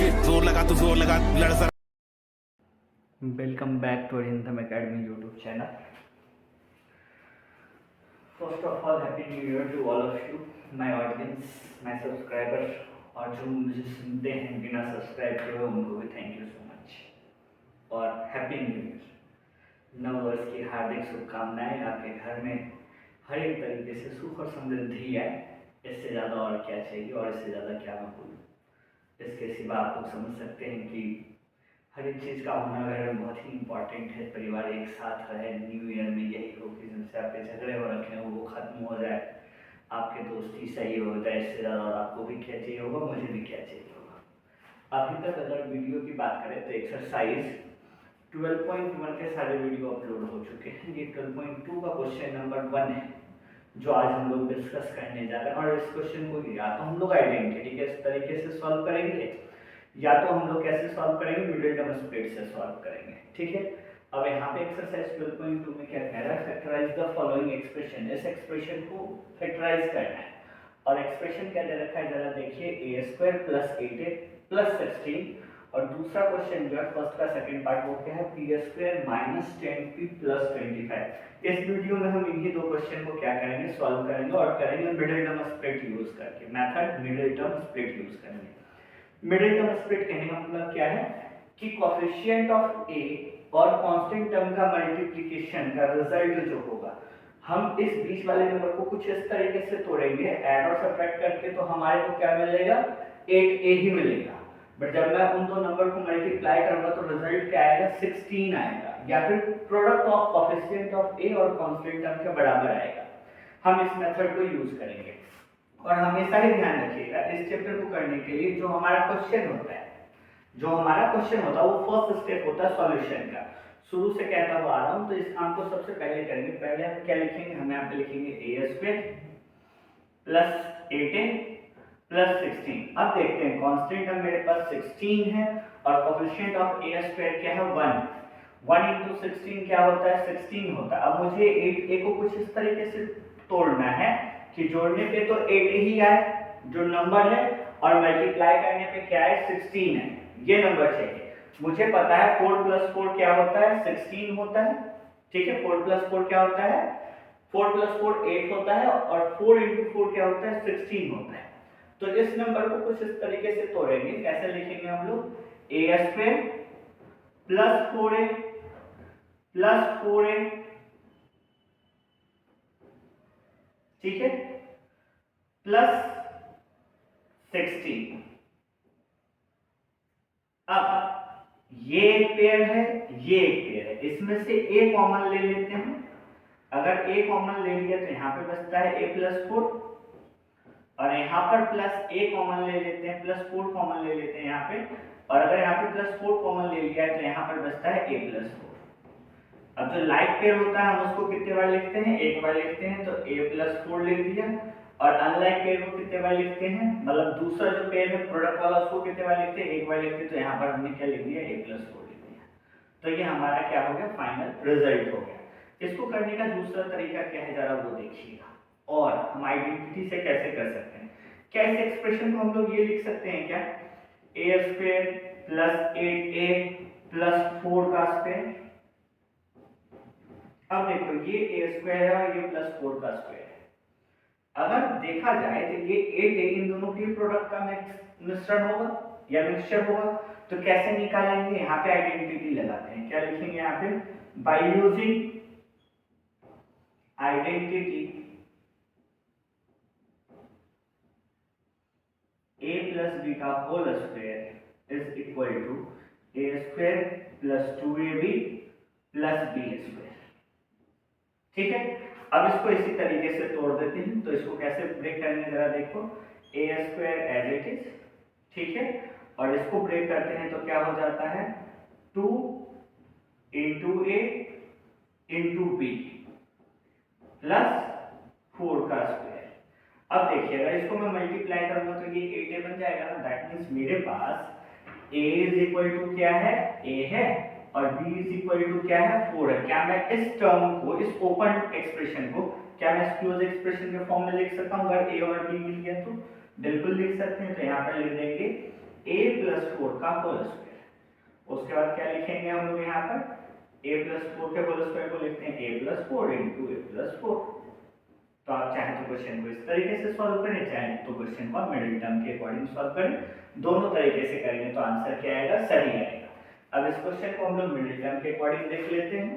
जोर लगा लड़ sir. Welcome back to Rintham academy YouTube channel. First of all happy new year to all of you, my audience, my subscriber, और जो मुझे सुनते हैं बिना सब्सक्राइब किए हुए उनको भी थैंक यू सो मच और हैप्पी न्यू ईयर। नव वर्ष की हार्दिक शुभकामनाएं। आपके घर में हर एक तरीके से सुख और समृद्धि आए। इससे ज़्यादा और क्या चाहिए, और इससे ज़्यादा क्या मैं बोलूँ। इसके सिवा आप लोग समझ सकते हैं कि हर एक चीज़ का होना घर में बहुत ही इम्पॉर्टेंट है। परिवार एक साथ रहे, न्यू ईयर में यही हो कि जिनसे आपके झगड़े हो रखे हैं वो ख़त्म हो जाए, आपके दोस्ती सही हो जाए। इससे ज़्यादा और आपको भी क्या चाहिए होगा, मुझे भी क्या चाहिए होगा। अभी तक अगर वीडियो की बात करें तो एक्सरसाइज 12.1 के सारे वीडियो अपलोड हो चुके हैं। ये 12.2 का क्वेश्चन नंबर 1 है जो आज हम लोग डिस्कस करने जा रहे हैं। और इस क्वेश्चन को या तो हम लोग आइडेंटिटी के तरीके से सॉल्व करेंगे, या तो हम लोग कैसे सॉल्व करेंगे, मिडिल टर्म स्प्लिट से सॉल्व करेंगे। ठीक है, अब यहाँ पे एक्सरसाइज 12.2 में क्या कह रहा है, फैक्टराइज द फॉलोइंग एक्सप्रेशन। इस एक्सप्रेशन को फैक्टराइज करना है। और एक्सप्रेशन क्या दे रखा है जरा देखिए, a² + 8a + 16। और दूसरा क्वेश्चन जो है फर्स्ट का सेकंड पार्ट वो क्या है, p² - 10p + 25। इस वीडियो में हम इन्हीं दो क्वेश्चन को क्या करेंगे, सॉल्व करेंगे, और करेंगे मिडिल टर्म स्प्लिट यूज करके। Method middle term split use करेंगे। मिडिल टर्म स्प्लिट कहने का मतलब क्या है कि कोएफिशिएंट ऑफ a और कांस्टेंट टर्म का मल्टीप्लिकेशन का रिजल्ट जो होगा, हम इस बीच वाले नंबर को कुछ इस तरीके से तोड़ेंगे ऐड और सब्ट्रैक्ट करके, तो हमारे को क्या मिलेगा, 8a ही मिलेगा। बट जब मैं उन दो नंबर को मल्टीप्लाई करूंगा तो रिजल्ट क्या आएगा, 16 आएगा, या फिर product of coefficient of a और कांस्टेंट टर्म के बराबर आएगा। हम इस मेथड को यूज करेंगे। और हमेशा ही ध्यान रखिएगा इस चैप्टर को करने के लिए जो हमारा क्वेश्चन होता है, वो फर्स्ट स्टेप होता है सॉल्यूशन का। शुरू से कहता हुआ आ रहा हूं, तो इस काम को सबसे पहले करेंगे। पहले हम क्या लिखेंगे, हम यहाँ पे लिखेंगे a² + 8a + 16। अब देखते हैं कांस्टेंट टर्म मेरे पास 16 है और कोएफिशिएंट ऑफ a² क्या है, 1। 1 × 16 क्या होता है, 16 होता है। अब मुझे 8a को कुछ इस तरीके से तोड़ना है कि जोड़ने पे तो 8 ही आए जो नंबर है, और मल्टीप्लाई करने पे क्या है, 16 है, ये नंबर चाहिए। मुझे पता है 4 + 4 क्या होता है, 16 होता है। ठीक है, 4 + 4 क्या होता है, 4 + 4 8 होता है, और 4 × 4 क्या होता है, 16 होता है। तो इस नंबर को कुछ इस तरीके से तोड़ेंगे। कैसे लिखेंगे हम लोग, a² + 4a + 4a, ठीक है, + 16। अब ये एक पेयर है, ये एक पेयर है, इसमें से a कॉमन ले लेते हैं। अगर a कॉमन ले लिया तो यहाँ पे बचता है a + 4, और यहाँ पर +a कॉमन ले लेते हैं, +4 कॉमन ले लेते हैं यहाँ पे, और अगर यहाँ पे +4 कॉमन ले लिया है तो यहाँ पर बचता है a + 4। अब जो लाइक पेयर होता है हम उसको कितने बार लिखते हैं, एक बार लिखते हैं, तो a + 4 लिख दिया। और अनलाइक पेयर को कितने बार लिखते हैं, मतलब दूसरा जो पेयर है प्रोडक्ट वाला, उसको कितने बार लिखते हैं, एक बार लिखते हैं। तो यहाँ पर हमने क्या लिख दिया, a + 4 लिख दिया। तो ये हमारा क्या हो गया, फाइनल रिजल्ट हो गया। इसको करने का दूसरा तरीका क्या है जरा वो देखिएगा, और हम आइडेंटिटी से कैसे कर सकते हैं। क्या इस एक्सप्रेशन को हम लोग ये लिख सकते हैं क्या, a² + 8a + 4 का स्क्वायर। अब देखो ये a² है और ये +4 का स्क्वायर है। अगर देखा जाए तो ये 8a इन दोनों के प्रोडक्ट का मिश्रण होगा या मिक्सचर होगा। तो कैसे निकालेंगे, यहाँ पे आइडेंटिटी लगाते हैं। क्या लिखेंगे यहाँ पे, by using identity a + b का whole square is equal to a² + 2ab + b²। ठीक है, अब इसको इसी तरीके से तोड़ देते हैं। तो इसको कैसे ब्रेक करेंगे जरा देखो, a² एज इट इज, ठीक है, और इसको ब्रेक करते हैं तो क्या हो जाता है, 2 × a × b + 4 का स्क्वायर। अब देखिए अगर इसको मैं मल्टीप्लाई करूंगा तो ये 8a बन जाएगा ना। दैट मींस मेरे पास a = क्या है, a है, और b = क्या है, 4 है। क्या मैं इस टर्म को, इस ओपन एक्सप्रेशन को, क्या मैं इस क्लोज एक्सप्रेशन के फॉर्म में लिख सकता हूँ। अगर a और b मिल गया तो बिल्कुल लिख सकते हैं। तो यहाँ पर लिख देंगे a प्लस 4 का होल स्क्वायर। उसके बाद क्या लिखेंगे हम लोग यहाँ पर a प्लस 4 के होल स्क्वायर को लिखते हैं a plus 4 into a plus 4। तो आप चाहे तो क्वेश्चन को इस तरीके से सॉल्व करें, चाहे तो क्वेश्चन को मिडिल टर्म के अकॉर्डिंग सॉल्व करें, दोनों तरीके से करेंगे तो आंसर क्या आएगा, सही आएगा। अब इस क्वेश्चन को हम लोग मिडिल टर्म के अकॉर्डिंग देख लेते हैं,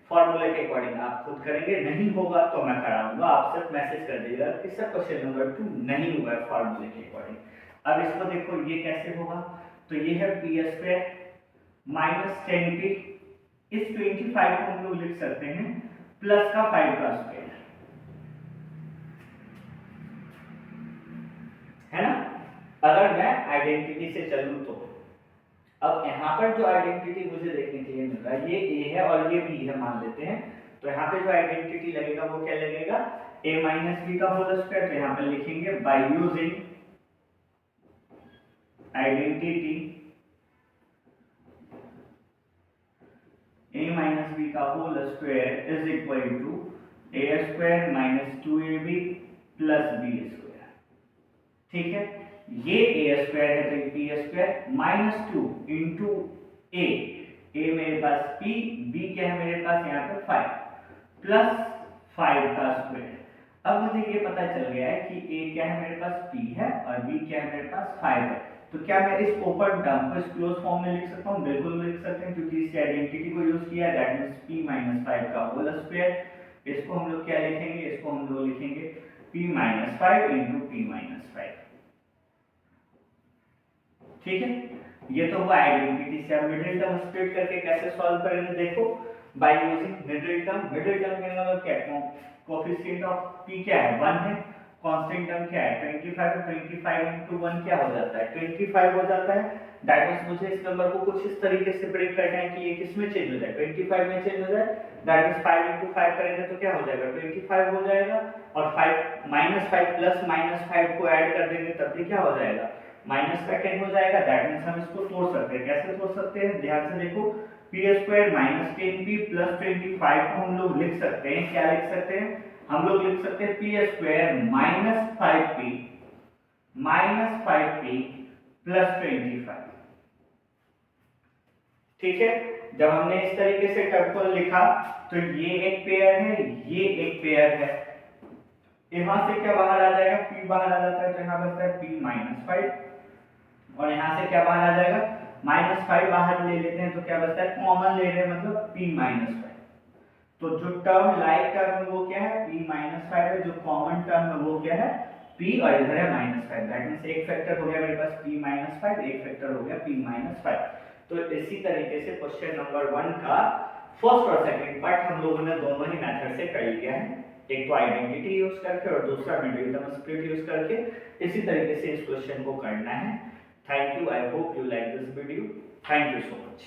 फॉर्मूले के अकॉर्डिंग आप खुद करेंगे, नहीं होगा तो मैं कराऊंगा, आप सिर्फ मैसेज कर दीजिएगा कि सर क्वेश्चन नंबर 2 नहीं हुआ है फॉर्मूले के अकॉर्डिंग। अब इसको देखो ये कैसे होगा, तो ये है पी स्क्वायर माइनस 10p, इस 25 को हम लोग लिख सकते हैं प्लस का 5 का स्क्वायर, है ना। अगर मैं आइडेंटिटी से चलूं तो अब यहाँ पर जो आइडेंटिटी मुझे देखने के लिए मिल रहा है, ये a है और ये b है मान लेते हैं, तो यहाँ पे जो आइडेंटिटी लगेगा वो क्या लगेगा, a माइनस बी का होल स्क्वायर। तो यहाँ पे लिखेंगे by using identity a minus B का whole square is equal to a square minus 2ab plus b square. ठीक है, ये a स्क्वायर है तो p square minus 2 into a मेरे पास p, b क्या है मेरे पास यहाँ पे 5 प्लस 5 का स्क्वायर। अब मुझे ये पता चल गया है कि a क्या है मेरे पास p है और b क्या है मेरे पास 5 है, तो क्या मैं इस ओपन टर्म को इस क्लोज फॉर्म में लिख सकता हूँ, बिल्कुल लिख सकते हैं, क्योंकि इस आइडेंटिटी को यूज किया है, दैट मींस p माइनस 5 का होल स्क्वायर। इसको हम लोग क्या लिखेंगे, इसको हम लोग लिखेंगे p minus 5 into p minus 5। ठीक है, ये तो हुआ आइडेंटिटी से। अब मिडिल टर्म स्प्लिट करके कैसे सॉल्व करेंगे, देखो by using middle term. Middle term के मतलब क्या है, कोएफिशिएंट ऑफ p क्या है 1 है, कांस्टेंट टर्म क्या है 25, 25 into 1 क्या हो जाता है 25 हो जाता है। दैट मींस मुझे इस नंबर को कुछ इस तरीके से प्रेडिक्ट करना है कि ये किस में चेंज हो जाए, 25 में चेंज हो जाए। दैट मींस 5 into 5 करेंगे तो क्या हो जाएगा 25 हो जाएगा, और 5 -5 प्लस -5 को ऐड कर देंगे तब भी क्या हो जाएगा माइनस का 10 हो जाएगा। दैट मींस हम इसको तोड़ सकते हैं, कैसे तोड़ सकते हैं, ध्यान से देखो, p square minus 10p plus 25 को हम लोग लिख सकते हैं, क्या लिख सकते हैं, हम लोग लिख सकते हैं p square minus 5p plus 25। ठीक है, जब हमने इस तरीके से टर्म को लिखा तो ये एक पेयर है, ये एक पेयर है, यहां से क्या बाहर आ जाएगा, p बाहर आ जाता है तो यहां बचता है p माइनस 5, और यहां से क्या बाहर आ जाएगा -5 बाहर ले लेते हैं तो क्या बचता है, कॉमन ले रहे हैं मतलब p माइनस 5। तो जो टर्म लाइक टर्म है वो क्या है p माइनस 5 है, जो कॉमन टर्म है वो क्या है p, और इधर है -5। दैट मींस एक फैक्टर हो गया मेरे पास p माइनस 5, एक फैक्टर हो गया p माइनस 5। तो इसी तरीके से क्वेश्चन नंबर 1 का फर्स्ट और सेकंड पार्ट हम लोगों ने दोनों ही मेथड से कर लिया है, एक तो आइडेंटिटी यूज करके और दूसरा मिडिल टर्म स्प्लिट यूज करके। इसी तरीके से इस क्वेश्चन को करना है। Thank you, I hope you like this video, thank you so much.